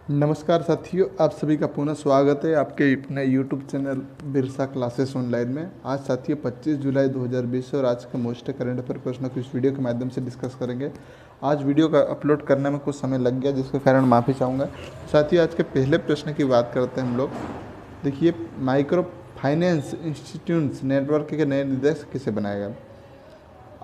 नमस्कार साथियों, आप सभी का पुनः स्वागत है आपके अपने YouTube channel Birsa classes online में। आज साथियों 25 जुलाई 2020 और आज का मोस्ट करंट अफेयर प्रश्नों को इस वीडियो के माध्यम से डिस्कस करेंगे। आज वीडियो का अपलोड करने में कुछ समय लग गया, जिसके कारण माफ़ी चाहूँगा। साथियों आज के पहले प्रश्न की बात करते हैं हम लोग। देखिए, माइक्रो फाइनेंस इंस्टीट्यूट्स नेटवर्क के नए निदेशक किसे बनाएगा?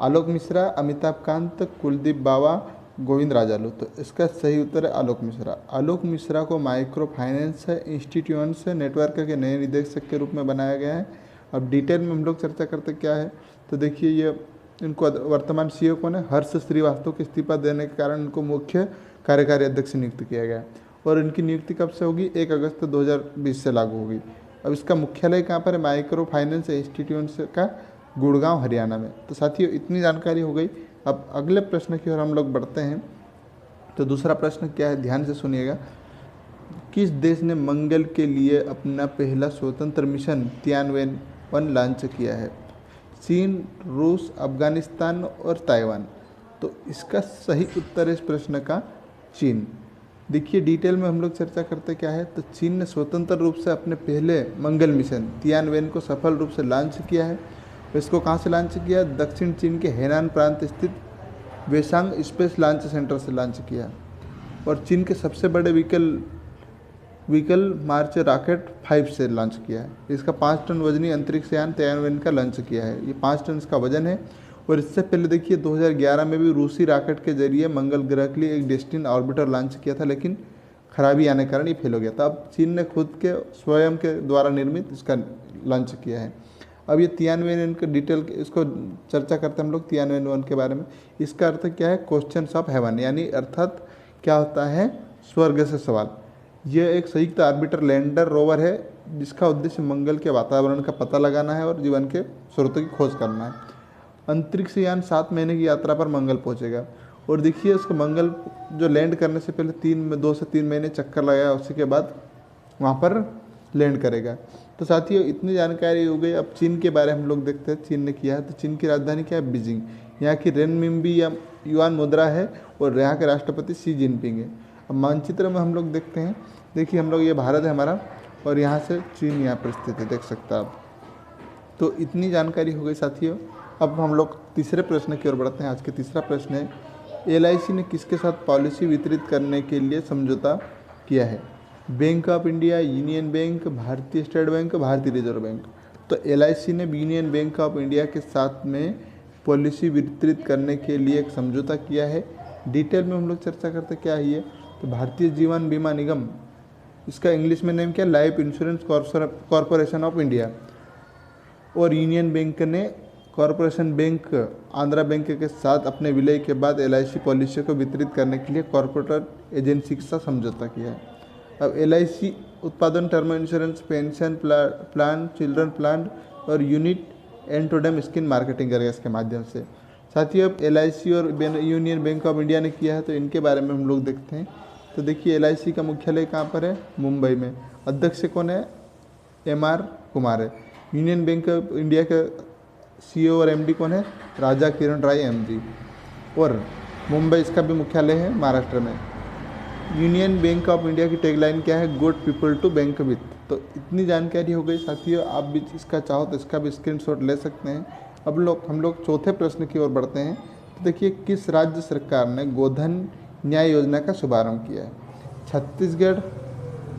आलोक मिश्रा, अमिताभ कांत, कुलदीप बावा, गोविंद राजालू। तो इसका सही उत्तर है आलोक मिश्रा। आलोक मिश्रा को माइक्रो फाइनेंस इंस्टीट्यूट्स नेटवर्क के नए निदेशक के रूप में बनाया गया है। अब डिटेल में हम लोग चर्चा करते क्या है, तो देखिए ये इनको वर्तमान सीईओ कौन है? हर्ष श्रीवास्तव के इस्तीफा देने के कारण इनको मुख्य कार्यकारी अध्यक्ष नियुक्त किया गया और इनकी नियुक्ति कब से होगी? 1 अगस्त 2020 से लागू होगी। अब इसका मुख्यालय कहाँ पर है? माइक्रो फाइनेंस इंस्टीट्यूट्स का गुड़गांव हरियाणा में। तो साथियों इतनी जानकारी हो गई। अब अगले प्रश्न की ओर हम लोग बढ़ते हैं। तो दूसरा प्रश्न क्या है, ध्यान से सुनिएगा। किस देश ने मंगल के लिए अपना पहला स्वतंत्र मिशन तियानवे लॉन्च किया है? चीन, रूस, अफगानिस्तान और ताइवान। तो इसका सही उत्तर है इस प्रश्न का चीन। देखिए डिटेल में हम लोग चर्चा करते क्या है, तो चीन ने स्वतंत्र रूप से अपने पहले मंगल मिशन तियानवे को सफल रूप से लॉन्च किया है। इसको कहाँ से लॉन्च किया? दक्षिण चीन के हेनान प्रांत स्थित वेसांग स्पेस लॉन्च सेंटर से लॉन्च किया। और चीन के सबसे बड़े व्हीकल मार्च रॉकेट 5 से लॉन्च किया है। इसका 5 टन वजनी अंतरिक्ष यान तियानवे का लॉन्च किया है। ये 5 टन इसका वजन है। और इससे पहले देखिए 2011 में भी रूसी रॉकेट के जरिए मंगल ग्रह के लिए एक डेस्टिनी ऑर्बिटर लॉन्च किया था, लेकिन खराबी आने के कारण ये फेल हो गया था। अब चीन ने खुद के स्वयं के द्वारा निर्मित इसका लॉन्च किया है। अब ये तियानवे का डिटेल इसको चर्चा करते हैं हम लोग तियानवे के बारे में। इसका अर्थ क्या है? क्वेश्चंस ऑफ हेवन, यानी अर्थात क्या होता है? स्वर्ग से सवाल। यह एक संयुक्त ऑर्बिटर लैंडर रोवर है जिसका उद्देश्य मंगल के वातावरण का पता लगाना है और जीवन के स्रोतों की खोज करना है। अंतरिक्ष यान 7 महीने की यात्रा पर मंगल पहुंचेगा। और देखिए उसको मंगल जो लैंड करने से पहले 2 से 3 महीने चक्कर लगाया, उसी के बाद वहाँ पर लैंड करेगा। तो साथियों इतनी जानकारी हो गई। अब चीन के बारे में हम लोग देखते हैं चीन ने किया है। तो चीन की राजधानी क्या है? बीजिंग। यहाँ की रेनमिनबी या युआन मुद्रा है और यहाँ के राष्ट्रपति शी जिनपिंग है। अब मानचित्र में हम लोग देखते हैं। देखिए हम लोग, ये भारत है हमारा और यहाँ से चीन यहाँ पर स्थित है, देख सकते हैं आप। तो इतनी जानकारी हो गई साथियों। अब हम लोग तीसरे प्रश्न की ओर बढ़ते हैं। आज के तीसरा प्रश्न है, एलआईसी ने किसके साथ पॉलिसी वितरित करने के लिए समझौता किया है? Bank of India, union bank, भारतीय स्टेट बैंक, भारतीय रिजर्व बैंक। तो एलआईसी ने यूनियन बैंक ऑफ इंडिया के साथ में पॉलिसी वितरित करने के लिए एक समझौता किया है। डिटेल में हम लोग चर्चा करते क्या है ये, तो भारतीय जीवन बीमा निगम, इसका इंग्लिश में नेम क्या? Life insurance corporation of India, और यूनियन बैंक ने कॉरपोरेशन बैंक आंध्रा बैंक के साथ अपने विलय के बाद एलआईसी पॉलिसी को वितरित करने के लिए कॉरपोरेट एजेंसी के साथ समझौता किया है। अब एलआईसी उत्पादन, term insurance, pension plan, children plan और unit and tandem scheme marketing करेगा इसके माध्यम से। साथियों अब एलआईसी और यूनियन बैंक ऑफ इंडिया ने किया है, तो इनके बारे में हम लोग देखते हैं। तो देखिए एलआईसी का मुख्यालय कहाँ पर है? मुंबई में। अध्यक्ष कौन है? एमआर कुमार है। यूनियन बैंक ऑफ इंडिया का सीईओ और एमडी कौन है? राजा किरण राय एमजी। और मुंबई इसका भी मुख्यालय है, महाराष्ट्र में। यूनियन बैंक ऑफ इंडिया की टैगलाइन क्या है? Good people to bank with. तो इतनी जानकारी हो गई साथियों। आप भी इसका चाहो तो इसका भी स्क्रीनशॉट ले सकते हैं। अब हम लोग चौथे प्रश्न की ओर बढ़ते हैं। तो देखिए किस राज्य सरकार ने गोधन न्याय योजना का शुभारंभ किया है? छत्तीसगढ़,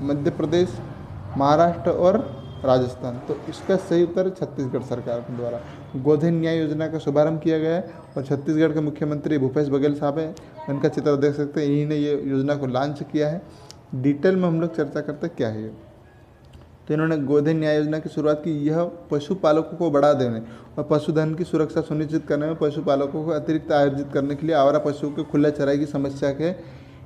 मध्य प्रदेश, महाराष्ट्र और राजस्थान। तो इसका सही उत्तर छत्तीसगढ़ सरकार के द्वारा गोधन न्याय योजना का शुभारंभ किया गया है। और छत्तीसगढ़ के मुख्यमंत्री भूपेश बघेल साहब हैं, उनका चित्र देख सकते हैं। इन्हीं ने ये योजना को लॉन्च किया है। डिटेल में हम लोग चर्चा करते क्या है ये, तो इन्होंने गोधन न्याय योजना की शुरुआत की। यह पशुपालकों को बढ़ा देने और पशुधन की सुरक्षा सुनिश्चित करने में पशुपालकों को अतिरिक्त आय अर्जित करने के लिए आवारा पशुओं के खुले चराई की समस्या के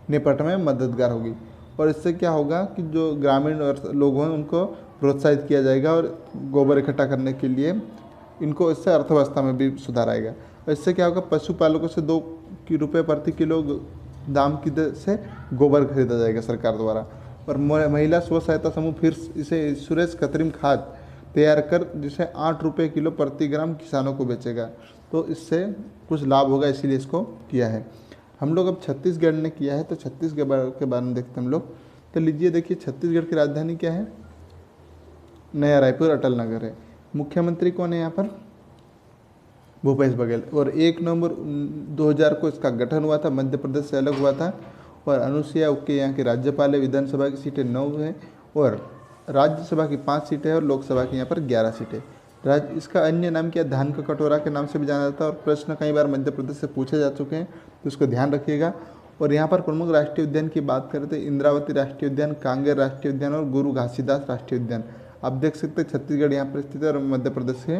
निपटने में मददगार होगी। और इससे क्या होगा कि जो ग्रामीण लोग हैं उनको प्रोत्साहित किया जाएगा और गोबर इकट्ठा करने के लिए इनको, इससे अर्थव्यवस्था में भी सुधार आएगा। और इससे क्या होगा? पशुपालकों से 2 रुपये प्रति किलो दाम की दर से गोबर खरीदा जाएगा सरकार द्वारा। और महिला स्व सहायता समूह फिर इसे सुरेश कृत्रिम खाद तैयार कर जिसे 8 रुपये किलो प्रति ग्राम किसानों को बेचेगा। तो इससे कुछ लाभ होगा, इसीलिए इसको किया है। हम लोग अब छत्तीसगढ़ ने किया है, तो छत्तीसगढ़ के बारे में देखते हैं हम लोग। कर लीजिए। देखिए छत्तीसगढ़ की राजधानी क्या है? नया रायपुर, अटल नगर है। मुख्यमंत्री कौन है यहाँ पर? भूपेश बघेल। और 1 नवंबर 2000 को इसका गठन हुआ था, मध्य प्रदेश से अलग हुआ था। और अनुसुईया उइके यहाँ की राज्यपाल है। विधानसभा की सीटें 9 हैं और राज्यसभा की 5 सीटें हैं और लोकसभा की यहाँ पर 11 सीटें। इसका अन्य नाम क्या? धान का कटोरा के नाम से भी जाना जाता है। और प्रश्न कई बार मध्य प्रदेश से पूछे जा चुके हैं, तो इसको ध्यान रखिएगा। और यहाँ पर प्रमुख राष्ट्रीय उद्यान की बात करें तो इंद्रावती राष्ट्रीय उद्यान, कांगेर राष्ट्रीय उद्यान और गुरु घासीदास राष्ट्रीय उद्यान। आप देख सकते हैं छत्तीसगढ़ यहाँ पर स्थित है और मध्य प्रदेश के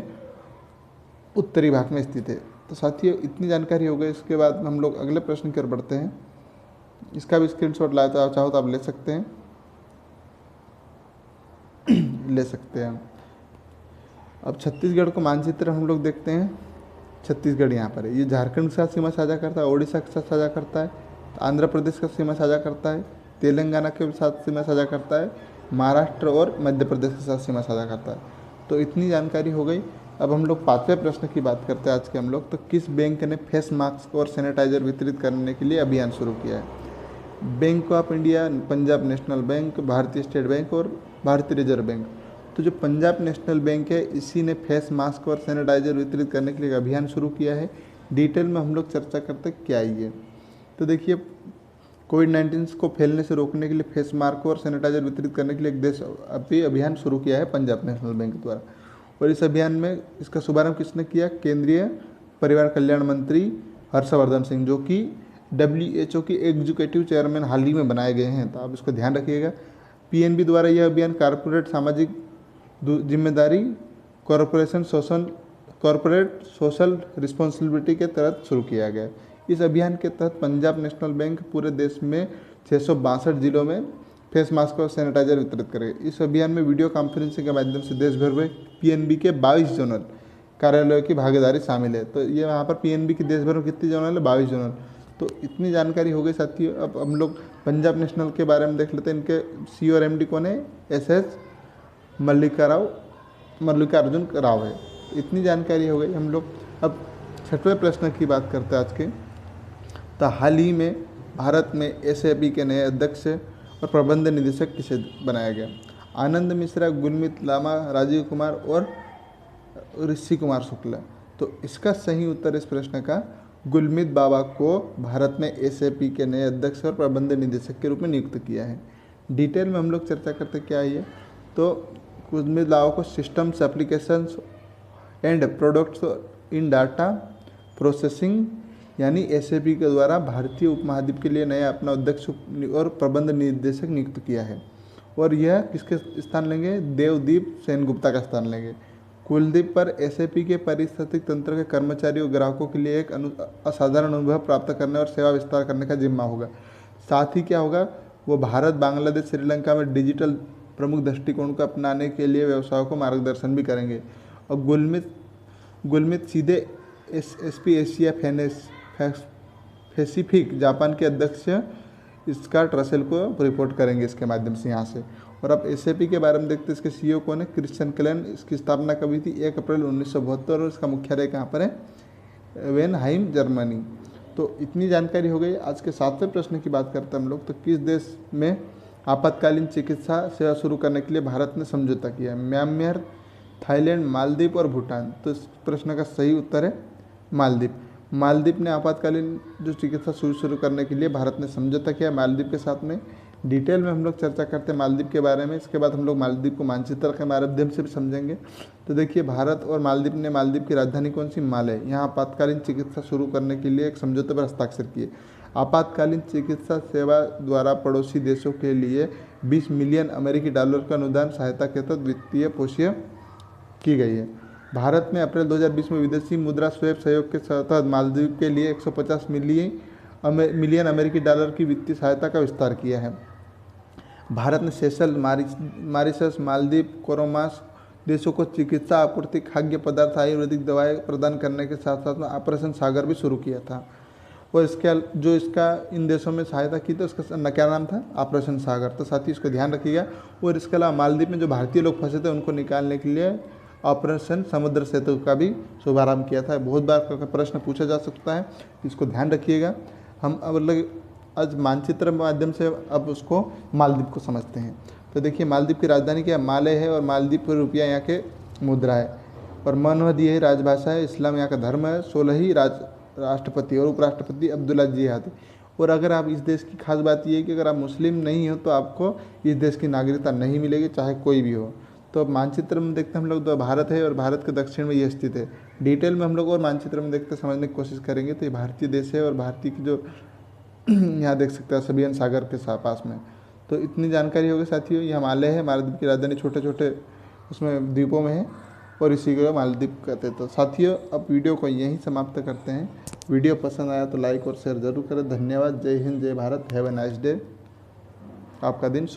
उत्तरी भाग में स्थित है। तो साथियों इतनी जानकारी हो गई। इसके बाद हम लोग अगले प्रश्न की ओर बढ़ते हैं। इसका भी स्क्रीनशॉट लाना चाहो तो आप ले सकते हैं ले सकते हैं। अब छत्तीसगढ़ को मानचित्र हम लोग देखते हैं। छत्तीसगढ़ यहाँ पर है, ये झारखंड के साथ सीमा साझा करता है, ओडिशा के साथ साझा करता है, आंध्र प्रदेश का सीमा साझा करता है, तेलंगाना के साथ सीमा साझा करता है, महाराष्ट्र और मध्य प्रदेश के साथ सीमा साझा करता है। तो इतनी जानकारी हो गई। अब हम लोग 5वें प्रश्न की बात करते हैं आज के हम लोग। तो किस बैंक ने फेस मास्क और सैनिटाइजर वितरित करने के लिए अभियान शुरू किया है? Bank of India, Punjab national bank, भारतीय स्टेट बैंक और भारतीय रिजर्व बैंक। तो जो पंजाब नेशनल बैंक है, इसी ने फेस मास्क और सैनिटाइजर वितरित करने के लिए अभियान शुरू किया है। डिटेल में हम लोग चर्चा करते क्या ये। तो देखिए कोविड-19 को फैलने से रोकने के लिए फेस मास्क और सैनिटाइजर वितरित करने के लिए एक देशव्यापी अभियान शुरू किया है पंजाब नेशनल बैंक द्वारा। और इस अभियान में इसका शुभारंभ किसने किया? केंद्रीय परिवार कल्याण मंत्री हर्षवर्धन सिंह, जो कि WHO की एग्जीक्यूटिव चेयरमैन हाल ही में बनाए गए हैं। तो आप इसको ध्यान रखिएगा। PNB द्वारा यह अभियान कॉरपोरेट सामाजिक जिम्मेदारी कॉरपोरेट सोशल रिस्पॉन्सिबिलिटी के तहत शुरू किया गया। इस अभियान के तहत पंजाब नेशनल बैंक पूरे देश में 662 जिलों में फेस मास्क और सैनिटाइजर वितरित करेगा। इस अभियान में वीडियो कॉन्फ्रेंसिंग के माध्यम से देश भर में PNB के 22 जोनल कार्यालयों की भागीदारी शामिल है। तो ये वहाँ पर PNB की देश भर में कितनी जोनल है? 22 जोनल। तो इतनी जानकारी हो गई साथियों। अब हम लोग पंजाब नेशनल के बारे में देख लेते हैं। इनके CEO और MD कौन है? SS मल्लिकार्जुन राव है। इतनी जानकारी हो गई। हम लोग अब 6वें प्रश्न की बात करते हैं आज के। तो हाल ही में भारत में SAP के नए अध्यक्ष और प्रबंध निदेशक किसे बनाया गया? आनंद मिश्रा, गुरमीत लामा, राजीव कुमार और ऋषि कुमार शुक्ला। तो इसका सही उत्तर इस प्रश्न का गुरमीत बाबा को भारत में SAP के नए अध्यक्ष और प्रबंध निदेशक के रूप में नियुक्त किया है। डिटेल में हम लोग चर्चा करते क्या है ये। तो गुरमीत बाबा को systems applications and products in data processing यानी SAP के द्वारा भारतीय उपमहाद्वीप के लिए नया अपना अध्यक्ष और प्रबंध निदेशक नियुक्त किया है। और यह किसके स्थान लेंगे? देवदीप सेनगुप्ता का स्थान लेंगे। कुलदीप पर SAP के पारिस्थितिक तंत्र के कर्मचारियों और ग्राहकों के लिए एक असाधारण अनुभव प्राप्त करने और सेवा विस्तार करने का जिम्मा होगा। साथ ही क्या होगा? वो भारत, बांग्लादेश, श्रीलंका में डिजिटल प्रमुख दृष्टिकोण को अपनाने के लिए व्यवसायों को मार्गदर्शन भी करेंगे। और गुलमित सीधे SP एशिया पैसिफिक जापान के अध्यक्ष स्कॉट रसेल को रिपोर्ट करेंगे इसके माध्यम से यहाँ से। और अब SAP के बारे में देखते हैं। इसके CEO कौन है? Christian Klein. इसकी स्थापना कभी थी? 1 अप्रैल 1972 और इसका मुख्यालय कहाँ पर है? वेनहाइम, जर्मनी। तो इतनी जानकारी हो गई। आज के 7वें प्रश्न की बात करते हैं हम लोग। तो किस देश में आपातकालीन चिकित्सा सेवा शुरू करने के लिए भारत ने समझौता किया है? म्यांमार, थाईलैंड, मालदीव और भूटान। तो इस प्रश्न का सही उत्तर है मालदीव। मालदीव ने आपातकालीन जो चिकित्सा शुरू करने के लिए भारत ने समझौता किया मालदीव के साथ में। डिटेल में हम लोग चर्चा करते हैं मालदीव के बारे में। इसके बाद हम लोग मालदीव को मानचित्र के माध्यम से भी समझेंगे। तो देखिए भारत और मालदीव ने मालदीव की राजधानी कौन सी? माले, यहाँ आपातकालीन चिकित्सा शुरू करने के लिए एक समझौते पर हस्ताक्षर किए। आपातकालीन चिकित्सा सेवा द्वारा पड़ोसी देशों के लिए $20 मिलियन का अनुदान सहायता के तहत वित्तीय पोषित की गई है। भारत में अप्रैल 2020 में विदेशी मुद्रा स्वैप सहयोग के तहत मालदीव के लिए $150 मिलियन की वित्तीय सहायता का विस्तार किया है। भारत ने सेशल, मॉरिशस, मालदीव, कोरोमास देशों को चिकित्सा आपूर्ति, खाद्य पदार्थ, आयुर्वेदिक दवाएं प्रदान करने के साथ साथ में ऑपरेशन सागर भी शुरू किया था। और इसका इन देशों में सहायता की तो उसका क्या नाम था? ऑपरेशन सागर। तो साथ ही इसको ध्यान रखिएगा। और इसके अलावा मालदीव में जो भारतीय लोग फंसे थे उनको निकालने के लिए ऑपरेशन समुद्र सेतु का भी शुभारंभ किया था। बहुत बार प्रश्न पूछा जा सकता है, इसको ध्यान रखिएगा। हम अब आज मानचित्र के माध्यम से अब उसको मालदीव को समझते हैं। तो देखिए मालदीव की राजधानी क्या है, माले है, और मालदीव पर रुपया यहाँ के मुद्रा है, और मनवद ये राजभाषा है, इस्लाम यहाँ का धर्म है, 16 ही राष्ट्रपति और उपराष्ट्रपति अब्दुल्ला जिहादी। और अगर आप इस देश की खास बात ये है कि अगर आप मुस्लिम नहीं हो तो आपको इस देश की नागरिकता नहीं मिलेगी, चाहे कोई भी हो। तो अब मानचित्र में देखते हैं हम लोग, तो भारत है और भारत के दक्षिण में ये स्थित है। डिटेल में हम लोग और मानचित्र में देखते समझने की कोशिश करेंगे। तो ये भारतीय देश है और भारतीय की जो यहाँ देख सकते हैं सबियन सागर के पास में। तो इतनी जानकारी होगी साथियों। ये हिमालय है, मालदीव की राजधानी छोटे छोटे उसमें द्वीपों में है, और इसी को मालदीव कहते हैं। तो साथियों अब वीडियो को यहीं समाप्त करते हैं। वीडियो पसंद आया तो लाइक और शेयर जरूर करें। धन्यवाद। जय हिंद, जय Bharat. Have a nice day. आपका दिन